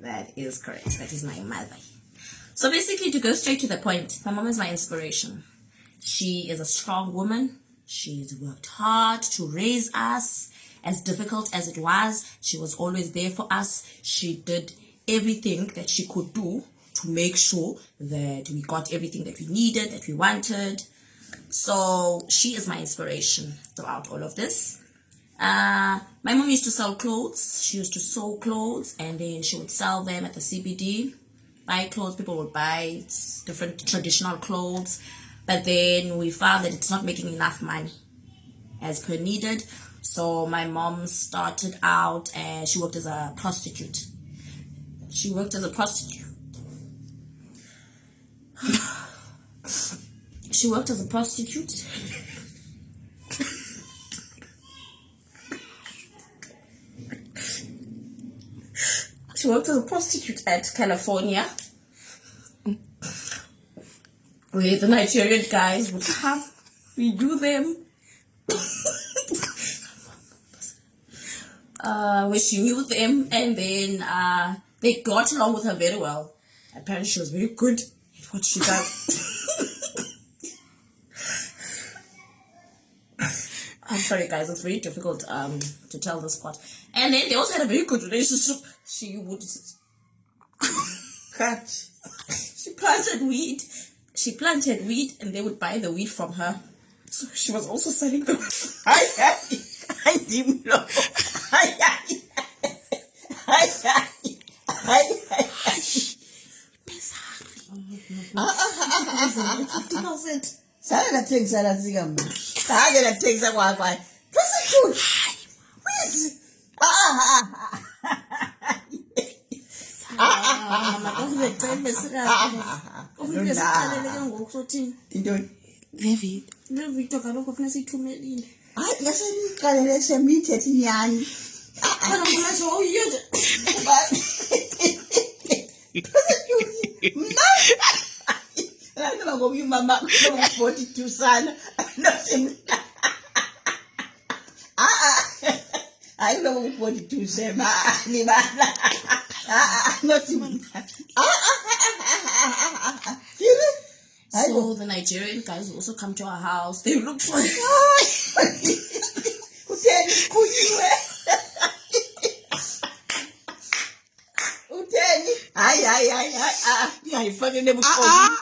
That is correct. That is my mother. So basically, to go straight to the point, my mom is my inspiration. She is a strong woman. She's worked hard to raise us. As difficult as it was, she was always there for us. She did everything that she could do to make sure that we got everything that we needed, that we wanted. So she is my inspiration throughout all of this. My mom used to sell clothes. She used to sew clothes, and then she would sell them at the CBD. Buy clothes, people would buy different traditional clothes, but then we found that it's not making enough money as per needed. So my mom started out and she worked as a prostitute. She worked as a prostitute. She worked as a prostitute. She worked as a prostitute at California, where the Nigerian guys would come. We do them. Where she knew them, and then they got along with her very well. Apparently, she was very good at what she does. I'm sorry, guys, it's very difficult to tell this part. And then they also had a very good relationship. She would cut. She planted weed, and they would buy the weed from her. So she was also selling the weed. I didn't know. Sana nathengisa la sika mama. Hayi nathengisa kwakwai. Prostitute. Mama kuvecela sika. Ufike siqalele ke ngoku sothini? Intoni? Le video kaloku ufuna siyithumelile. Hayi ngasiqalele semithethe inyani. Khona khona so uyenze. Prostitute. Mama ngoba imama ngo42 sana. Hayi lo ngo42 sema libala. So the Nigerian guys also come to our house. They look for Ay, ay, ay, ay, ay, ay,